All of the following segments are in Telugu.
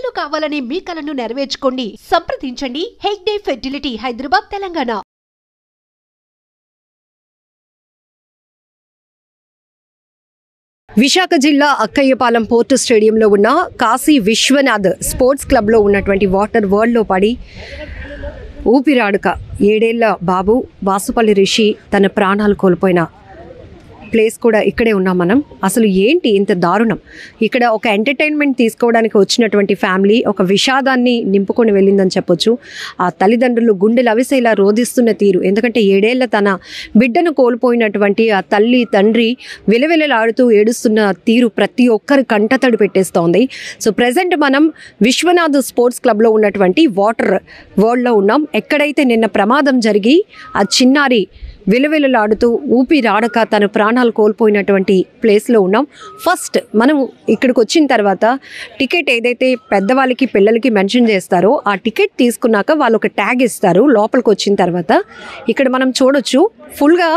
పిల్లలు కావాలనే మీ కలను నెరవేర్చుకోండి. సంప్రదించండి హెగ్డే ఫెర్టిలిటీ, హైదరాబాద్, తెలంగాణ. విశాఖ జిల్లా అక్కయ్యపాలెం పోర్టు స్టేడియంలో ఉన్న కాశీ విశ్వనాథ్ స్పోర్ట్స్ క్లబ్లో ఉన్నటువంటి వాటర్ వరల్డ్లో పడి ఊపిరాడక 7 ఏళ్ల బాబు వాసుపల్లి రిషి తన ప్రాణాలు కోల్పోయిన ప్లేస్ కూడా ఇక్కడే ఉన్నాం మనం. అసలు ఏంటి ఇంత దారుణం? ఇక్కడ ఒక ఎంటర్టైన్మెంట్ తీసుకోవడానికి వచ్చినటువంటి ఫ్యామిలీ ఒక విషాదాన్ని నింపుకొని వెళ్ళిందని చెప్పొచ్చు. ఆ తల్లిదండ్రులు గుండెలు అవిసేలా రోధిస్తున్న తీరు, ఎందుకంటే 7 ఏళ్ల తన బిడ్డను కోల్పోయినటువంటి ఆ తల్లి తండ్రి విలవిలలాడుతూ ఏడుస్తున్న తీరు ప్రతి ఒక్కరి కంటతడి పెట్టేస్తోంది. సో ప్రజెంట్ మనం విశ్వనాథ్ స్పోర్ట్స్ క్లబ్లో ఉన్నటువంటి వాటర్ వరల్డ్లో ఉన్నాం. ఎక్కడైతే నిన్న ప్రమాదం జరిగి ఆ చిన్నారి విలవిలలాడుతూ ఊపిరాడక తన ప్రాణాలు కోల్పోయినటువంటి ప్లేస్లో ఉన్నాం. ఫస్ట్ మనం ఇక్కడికి వచ్చిన తర్వాత టికెట్ ఏదైతే పెద్దవాళ్ళకి పిల్లలకి మెన్షన్ చేస్తారో ఆ టికెట్ తీసుకున్నాక వాళ్ళు ఒక ట్యాగ్ ఇస్తారు. లోపలికి వచ్చిన తర్వాత ఇక్కడ మనం చూడొచ్చు ఫుల్గా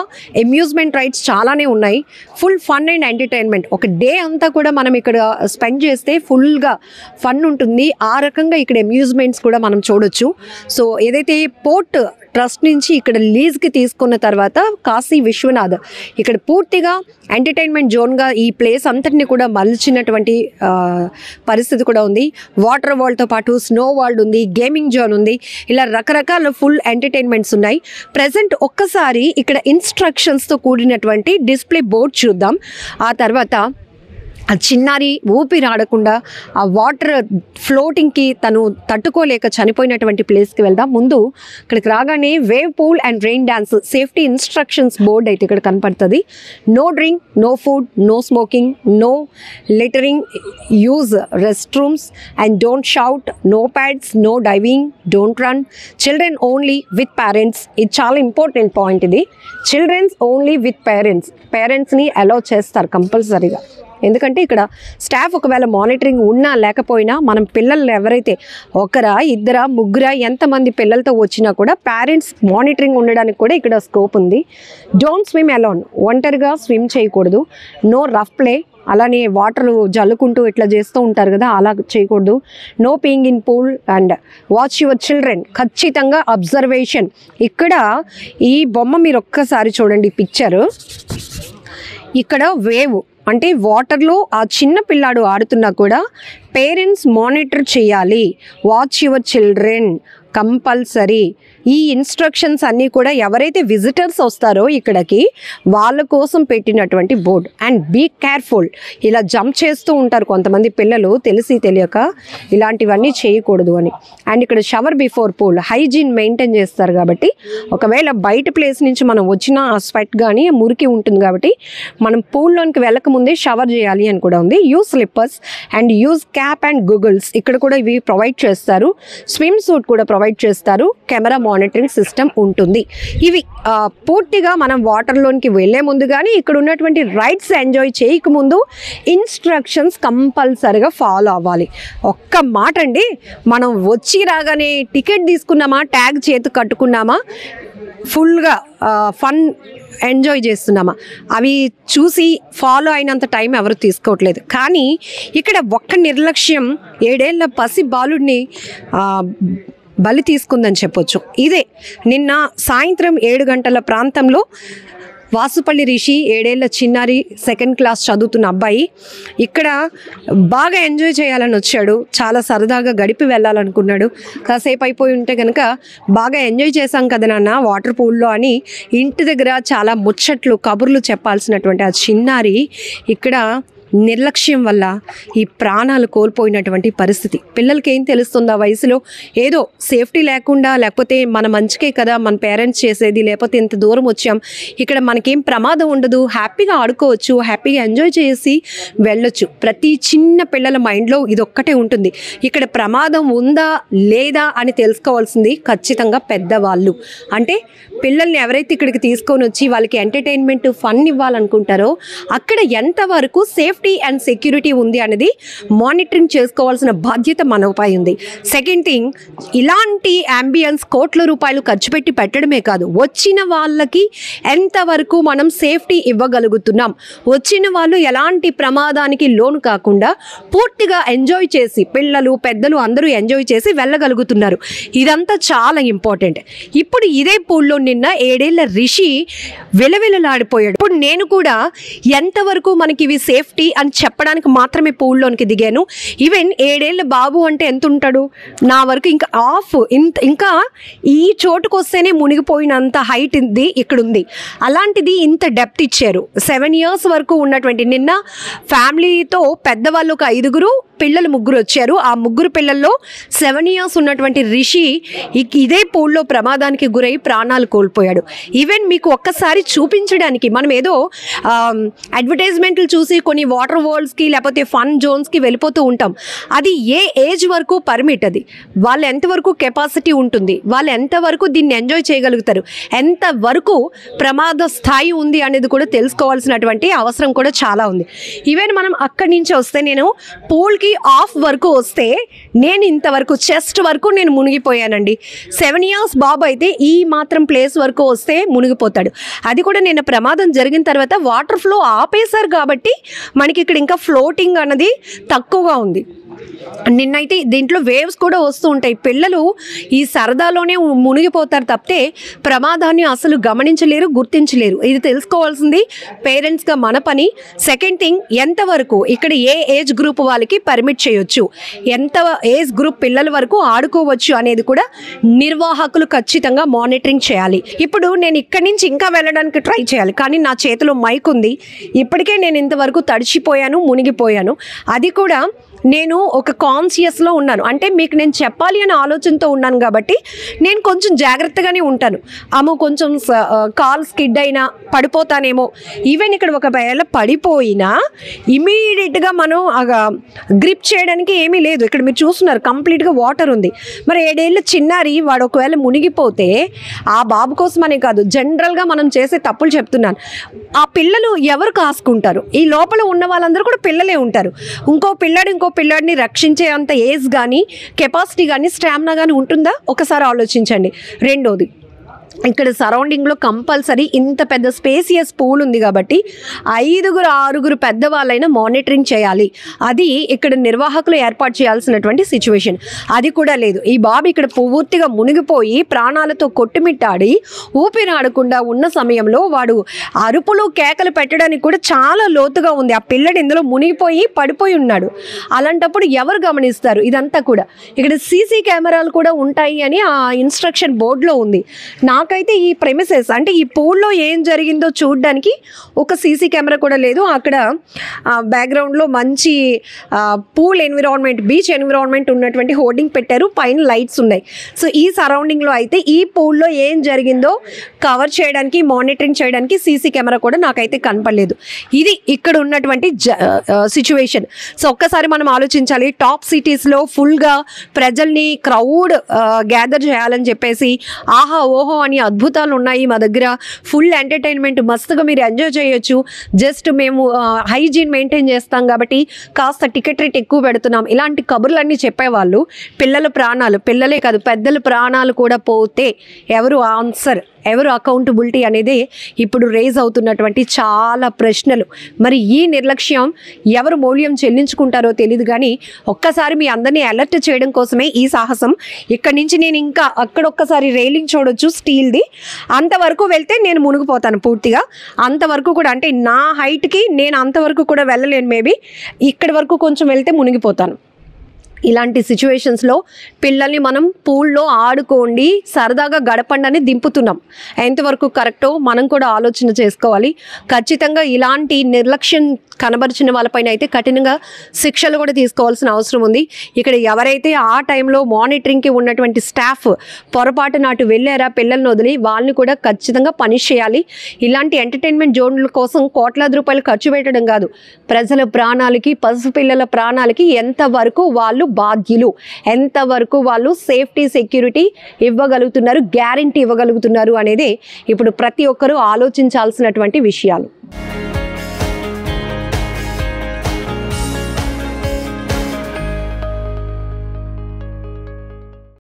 అమ్యూజ్మెంట్ రైడ్స్ చాలానే ఉన్నాయి. Full fun and entertainment. ఒక డే అంతా కూడా మనం ఇక్కడ స్పెండ్ చేస్తే ఫుల్గా ఫన్ ఉంటుంది. ఆ రకంగా ఇక్కడ అమ్యూజ్మెంట్స్ కూడా మనం చూడొచ్చు. సో ఏదైతే పోర్ట్ ట్రస్ట్ నుంచి ఇక్కడ లీజ్కి తీసుకున్న తర్వాత కాశీ విశ్వనాథ్ ఇక్కడ పూర్తిగా ఎంటర్టైన్మెంట్ జోన్గా ఈ ప్లేస్ అంతటిని కూడా మలిచినటువంటి పరిస్థితి కూడా ఉంది. వాటర్ వరల్డ్తో పాటు స్నో వరల్డ్ ఉంది, గేమింగ్ జోన్ ఉంది, ఇలా రకరకాల ఫుల్ ఎంటర్టైన్మెంట్స్ ఉన్నాయి. ప్రజెంట్ ఒక్కసారి ఇక్కడ ఇన్స్ట్రక్షన్స్తో కూడినటువంటి డిస్ప్లే బోర్డ్ చూద్దాం. ఆ తర్వాత ఆ చిన్నారి ఊపిరాడకుండా ఆ వాటర్ ఫ్లోటింగ్కి తను తట్టుకోలేక చనిపోయినటువంటి ప్లేస్కి వెళ్దాం. ముందు ఇక్కడికి రాగానే wave pool and rain dance safety instructions board అయితే ఇక్కడ కనపడుతుంది. No drink, no food, no smoking, no littering, use rest rooms and don't shout, no pads, no diving, don't run, children only with parents. ఇది చాలా ఇంపార్టెంట్ పాయింట్. ఇది చిల్డ్రన్స్ ఓన్లీ విత్ పేరెంట్స్ని అలౌ చేస్తారు కంపల్సరీగా. ఎందుకంటే ఇక్కడ స్టాఫ్ ఒకవేళ మానిటరింగ్ ఉన్నా లేకపోయినా మనం పిల్లలు ఎవరైతే ఒకరా ఇద్దరా ముగ్గురా ఎంతమంది పిల్లలతో వచ్చినా కూడా పేరెంట్స్ మానిటరింగ్ ఉండడానికి కూడా ఇక్కడ స్కోప్ ఉంది. డోంట్ స్విమ్ అలోన్, ఒంటరిగా స్విమ్ చేయకూడదు. నో రఫ్ ప్లే, అలానే వాటర్ జల్లుకుంటూ ఇట్లా చేస్తూ ఉంటారు కదా, అలా చేయకూడదు. No peeing in pool and watch your children. ఖచ్చితంగా అబ్జర్వేషన్. ఇక్కడ ఈ బొమ్మ మీరు ఒక్కసారి చూడండి పిక్చరు. ఇక్కడ వేవ్ అంటే వాటర్లో ఆ చిన్న పిల్లాడు ఆడుతున్నా కూడా పేరెంట్స్ మానిటర్ చేయాలి. Watch your children compulsory. ఈ ఇన్స్ట్రక్షన్స్ అన్నీ కూడా ఎవరైతే విజిటర్స్ వస్తారో ఇక్కడికి వాళ్ళ కోసం పెట్టినటువంటి బోర్డ్. And be careful. ఇలా జంప్ చేస్తూ ఉంటారు కొంతమంది పిల్లలు తెలిసి తెలియక, ఇలాంటివన్నీ చేయకూడదు అని. అండ్ ఇక్కడ shower before pool, hygiene maintain చేస్తారు కాబట్టి ఒకవేళ బయట ప్లేస్ నుంచి మనం వచ్చిన ఆ స్వెట్ కానీ మురికి ఉంటుంది కాబట్టి మనం పూల్లోనికి వెళ్ళకముందే షవర్ చేయాలి అని కూడా ఉంది. Use slippers and use cap and Google's. ఇక్కడ కూడా ఇవి ప్రొవైడ్ చేస్తారు. స్విమ్ సూట్ కూడా ప్రొవైడ్ చేస్తారు. కెమెరా మానిటరింగ్ సిస్టమ్ ఉంటుంది. ఇవి పూర్తిగా మనం వాటర్లోనికి వెళ్ళే ముందు కానీ ఇక్కడ ఉన్నటువంటి రైడ్స్ ఎంజాయ్ చేయకముందు ఇన్స్ట్రక్షన్స్ కంపల్సరీగా ఫాలో అవ్వాలి. ఒక్క మాట అండి, మనం వచ్చి రాగానే టికెట్ తీసుకున్నామా, ట్యాగ్ చేతి కట్టుకున్నామా, ఫుల్గా ఫన్ ఎంజాయ్ చేస్తున్నామా, అవి చూసి ఫాలో అయినంత టైం ఎవరు తీసుకోవట్లేదు. కానీ ఇక్కడ ఒక్క నిర్లక్ష్యం 7 ఏళ్ల పసి బాలుడిని బలి తీసుకుందని చెప్పొచ్చు. ఇదే నిన్న సాయంత్రం 7 గంటల ప్రాంతంలో వాసుపల్లి రిషి 7 ఏళ్ల చిన్నారి 2nd క్లాస్ చదువుతున్న అబ్బాయి ఇక్కడ బాగా ఎంజాయ్ చేయాలని వచ్చాడు. చాలా సరదాగా గడిపి వెళ్ళాలనుకున్నాడు. కాసేపు అయిపోయి ఉంటే కనుక బాగా ఎంజాయ్ చేశాం కదా నాన్న వాటర్ పూల్లో అని ఇంటి దగ్గర చాలా ముచ్చట్లు కబుర్లు చెప్పాల్సినటువంటి ఆ చిన్నారి ఇక్కడ నిర్లక్ష్యం వల్ల ఈ ప్రాణాలు కోల్పోయినటువంటి పరిస్థితి. పిల్లలకి ఏం తెలుస్తుంది ఆ వయసులో? ఏదో సేఫ్టీ లేకుండా, లేకపోతే మన మంచికే కదా మన పేరెంట్స్ చేసేది, లేకపోతే ఇంత దూరం వచ్చాం ఇక్కడ మనకేం ప్రమాదం ఉండదు, హ్యాపీగా ఆడుకోవచ్చు, హ్యాపీగా ఎంజాయ్ చేసి వెళ్ళొచ్చు. ప్రతి చిన్న పిల్లల మైండ్లో ఇది ఒక్కటే ఉంటుంది. ఇక్కడ ప్రమాదం ఉందా లేదా అని తెలుసుకోవాల్సింది ఖచ్చితంగా పెద్దవాళ్ళు. అంటే పిల్లల్ని ఎవరైతే ఇక్కడికి తీసుకొని వచ్చి వాళ్ళకి ఎంటర్టైన్మెంట్ ఫన్ ఇవ్వాలనుకుంటారో అక్కడ ఎంతవరకు సేఫ్టీ సేఫ్టీ అండ్ సెక్యూరిటీ ఉంది అనేది మానిటరింగ్ చేసుకోవాల్సిన బాధ్యత మనపై ఉంది. సెకండ్ థింగ్, ఇలాంటి అంబియన్స్ కోట్ల రూపాయలు ఖర్చు పెట్టి పెట్టడమే కాదు, వచ్చిన వాళ్ళకి ఎంతవరకు మనం సేఫ్టీ ఇవ్వగలుగుతున్నాం, వచ్చిన వాళ్ళు ఎలాంటి ప్రమాదానికి లోను కాకుండా పూర్తిగా ఎంజాయ్ చేసి, పిల్లలు పెద్దలు అందరూ ఎంజాయ్ చేసి వెళ్ళగలుగుతున్నారు. ఇదంతా చాలా ఇంపార్టెంట్. ఇప్పుడు ఇదే పూల్లో నిన్న 7 ఏళ్ల రిషి విలవిలలాడిపోయాడు. ఇప్పుడు నేను కూడా ఎంతవరకు మనకి ఇవి సేఫ్టీ అని చెప్పడానికి మాత్రమే పూల్లోనికి దిగాను. ఈవెన్ 7 ఏళ్ల బాబు అంటే ఎంత ఉంటాడు, నా వరకు ఇంకా ఇంకా ఈ చోటుకు వస్తేనే మునిగిపోయినంత హైట్ ఇది ఇక్కడ ఉంది. అలాంటిది ఇంత డెప్త్ ఇచ్చారు. 7 years వరకు ఉన్నటువంటి, నిన్న ఫ్యామిలీతో పెద్దవాళ్ళు ఒక 5 పిల్లలు 3 వచ్చారు. ఆ 3 పిల్లల్లో 7 years ఉన్నటువంటి రిషి ఇదే పూల్లో ప్రమాదానికి గురై ప్రాణాలు కోల్పోయాడు. ఈవెన్ మీకు ఒక్కసారి చూపించడానికి, మనం ఏదో అడ్వర్టైజ్మెంట్లు చూసి కొన్ని వాటర్ వరల్డ్స్కి లేకపోతే ఫన్ జోన్స్కి వెళ్ళిపోతూ ఉంటాం. అది ఏ ఏజ్ వరకు పర్మిట్, అది వాళ్ళు ఎంతవరకు కెపాసిటీ ఉంటుంది, వాళ్ళు ఎంతవరకు దీన్ని ఎంజాయ్ చేయగలుగుతారు, ఎంతవరకు ప్రమాద స్థాయి ఉంది అనేది కూడా తెలుసుకోవాల్సినటువంటి అవసరం కూడా చాలా ఉంది. ఈవెన్ మనం అక్కడి నుంచి వస్తే, నేను పూల్కి ఆఫ్ వరకు వస్తే నేను ఇంతవరకు చెస్ట్ వరకు నేను మునిగిపోయానండి. 7 years బాబు అయితే ఈ మాత్రం ప్లేస్ వరకు వస్తే మునిగిపోతాడు. అది కూడా నిన్న ప్రమాదం జరిగిన తర్వాత వాటర్ ఫ్లో ఆపేశారు కాబట్టి మనకి ఇక్కడ ఇంకా ఫ్లోటింగ్ అన్నది తక్కువగా ఉంది. నిన్నైతే దీంట్లో వేవ్స్ కూడా వస్తూ ఉంటాయి. పిల్లలు ఈ సరదాలోనే మునిగిపోతారు తప్పితే ప్రమాదాన్ని అసలు గమనించలేరు, గుర్తించలేరు. ఇది తెలుసుకోవాల్సింది పేరెంట్స్గా మన పని. సెకండ్ థింగ్, ఎంతవరకు ఇక్కడ ఏ ఏజ్ గ్రూప్ వాళ్ళకి పర్మిట్ చేయొచ్చు, ఎంత ఏజ్ గ్రూప్ పిల్లల వరకు ఆడుకోవచ్చు అనేది కూడా నిర్వాహకులు ఖచ్చితంగా మానిటరింగ్ చేయాలి. ఇప్పుడు నేను ఇక్కడి నుంచి ఇంకా వెళ్ళడానికి ట్రై చేయాలి, కానీ నా చేతిలో మైక్ ఉంది. ఇప్పటికే నేను ఇంతవరకు తడిచిపోయాను, మునిగిపోయాను. అది కూడా నేను ఒక కాన్షియస్లో ఉన్నాను, అంటే మీకు నేను చెప్పాలి అనే ఆలోచనతో ఉన్నాను కాబట్టి నేను కొంచెం జాగ్రత్తగానే ఉంటాను. కొంచెం కాల్ స్కిడ్ అయినా పడిపోతానేమో. ఈవెన్ ఇక్కడ ఒకవేళ పడిపోయినా ఇమీడియట్గా మనం గ్రిప్ చేయడానికి ఏమీ లేదు. ఇక్కడ మీరు చూస్తున్నారు కంప్లీట్గా వాటర్ ఉంది. మరి 7 ఏళ్ళ చిన్నారి వాడు ఒకవేళ మునిగిపోతే, ఆ బాబు కోసమనే కాదు, జనరల్గా మనం చేసే తప్పులు చెప్తున్నాను. ఆ పిల్లలు ఎవరు కాసుకుంటారు? ఈ లోపల ఉన్న వాళ్ళందరూ కూడా పిల్లలే ఉంటారు. ఇంకో పిల్లాడిని రక్షించే అంత ఏజ్ కానీ, కెపాసిటీ కానీ, స్టామినా కానీ ఉంటుందా? ఒకసారి ఆలోచించండి. రెండోది, ఇక్కడ సరౌండింగ్లో కంపల్సరీ ఇంత పెద్ద స్పేసియస్ పూల్ ఉంది కాబట్టి 5-6 పెద్దవాళ్ళైనా మానిటరింగ్ చేయాలి. అది ఇక్కడ నిర్వాహకులు ఏర్పాటు చేయాల్సినటువంటి సిచ్యువేషన్. అది కూడా లేదు. ఈ బాబు ఇక్కడ పూర్తిగా మునిగిపోయి ప్రాణాలతో కొట్టుమిట్టాడి ఊపిరాడకుండా ఉన్న సమయంలో వాడు అరుపులు కేకలు పెట్టడానికి కూడా చాలా లోతుగా ఉంది. ఆ పిల్లడు ఇందులో మునిగిపోయి పడిపోయి ఉన్నాడు. అలాంటప్పుడు ఎవరు గమనిస్తారు? ఇదంతా కూడా ఇక్కడ సీసీ కెమెరాలు కూడా ఉంటాయి అని ఆ ఇన్స్ట్రక్షన్ బోర్డులో ఉంది. నాకైతే ఈ ప్రెమిసెస్, అంటే ఈ పూల్లో ఏం జరిగిందో చూడడానికి ఒక సీసీ కెమెరా కూడా లేదు. అక్కడ బ్యాక్గ్రౌండ్లో మంచి పూల్ ఎన్విరాన్మెంట్, బీచ్ ఎన్విరాన్మెంట్ ఉన్నటువంటి హోర్డింగ్ పెట్టారు, పైన లైట్స్ ఉన్నాయి. సో ఈ సరౌండింగ్లో అయితే ఈ పూల్లో ఏం జరిగిందో కవర్ చేయడానికి, మానిటరింగ్ చేయడానికి సీసీ కెమెరా కూడా నాకైతే కనపడలేదు. ఇది ఇక్కడ ఉన్నటువంటి సిచ్యువేషన్. సో ఒక్కసారి మనం ఆలోచించాలి. టాప్ సిటీస్లో ఫుల్గా ప్రజల్ని క్రౌడ్ గ్యాదర్ చేయాలని చెప్పేసి ఆహా ఓహో అని అద్భుతాలు ఉన్నాయి మా దగ్గర, ఫుల్ ఎంటర్టైన్మెంట్, మస్తుగా మీరు ఎంజాయ్ చేయొచ్చు, జస్ట్ మేము హైజీన్ మెయింటైన్ చేస్తాం కాబట్టి కాస్త టికెట్ రేట్ ఎక్కువ పెడుతున్నాం, ఇలాంటి కబుర్లన్నీ చెప్పేవాళ్ళు. పిల్లల ప్రాణాలు, పిల్లలే కాదు పెద్దల ప్రాణాలు కూడా పోతే ఎవరు ఆన్సర్, ఎవరు అకౌంటబిలిటీ అనేది ఇప్పుడు రేజ్ అవుతున్నటువంటి చాలా ప్రశ్నలు. మరి ఈ నిర్లక్ష్యం ఎవరు మూల్యం చెల్లించుకుంటారో తెలియదు, కానీ ఒక్కసారి మీ అందరినీ అలర్ట్ చేయడం కోసమే ఈ సాహసం. ఇక్కడి నుంచి నేను ఇంకా అక్కడొక్కసారి రైలింగ్ చూడొచ్చు స్టీల్ది, అంతవరకు వెళ్తే నేను మునిగిపోతాను పూర్తిగా. అంతవరకు కూడా, అంటే నా హైట్కి నేను అంతవరకు కూడా వెళ్ళలేను, మేబీ ఇక్కడి వరకు కొంచెం వెళ్తే మునిగిపోతాను. ఇలాంటి సిచ్యువేషన్స్లో పిల్లల్ని మనం పూల్లో ఆడుకోండి, సరదాగా గడపండి అని దింపుతున్నాం. ఎంతవరకు కరెక్టో మనం కూడా ఆలోచన చేసుకోవాలి. ఖచ్చితంగా ఇలాంటి నిర్లక్ష్యం కనబరిచిన వాళ్ళపైన అయితే కఠినంగా శిక్షలు కూడా తీసుకోవాల్సిన అవసరం ఉంది. ఇక్కడ ఎవరైతే ఆ టైంలో మానిటరింగ్కి ఉన్నటువంటి స్టాఫ్ పొరపాటు నాటు వెళ్ళారా పిల్లల్ని వదిలి, వాళ్ళని కూడా ఖచ్చితంగా పనిష్ చేయాలి. ఇలాంటి ఎంటర్టైన్మెంట్ జోన్ల కోసం కోట్లాది రూపాయలు ఖర్చు పెట్టడం కాదు, ప్రజల ప్రాణాలకి, పసిపిల్లల ప్రాణాలకి ఎంతవరకు వాళ్ళు బాధ్యులు, ఎంతవరకు వాళ్ళు సేఫ్టీ సెక్యూరిటీ ఇవ్వగలుగుతున్నారు, గ్యారంటీ ఇవ్వగలుగుతున్నారు అనేది ఇప్పుడు ప్రతి ఒక్కరూ ఆలోచించాల్సినటువంటి విషయాలు.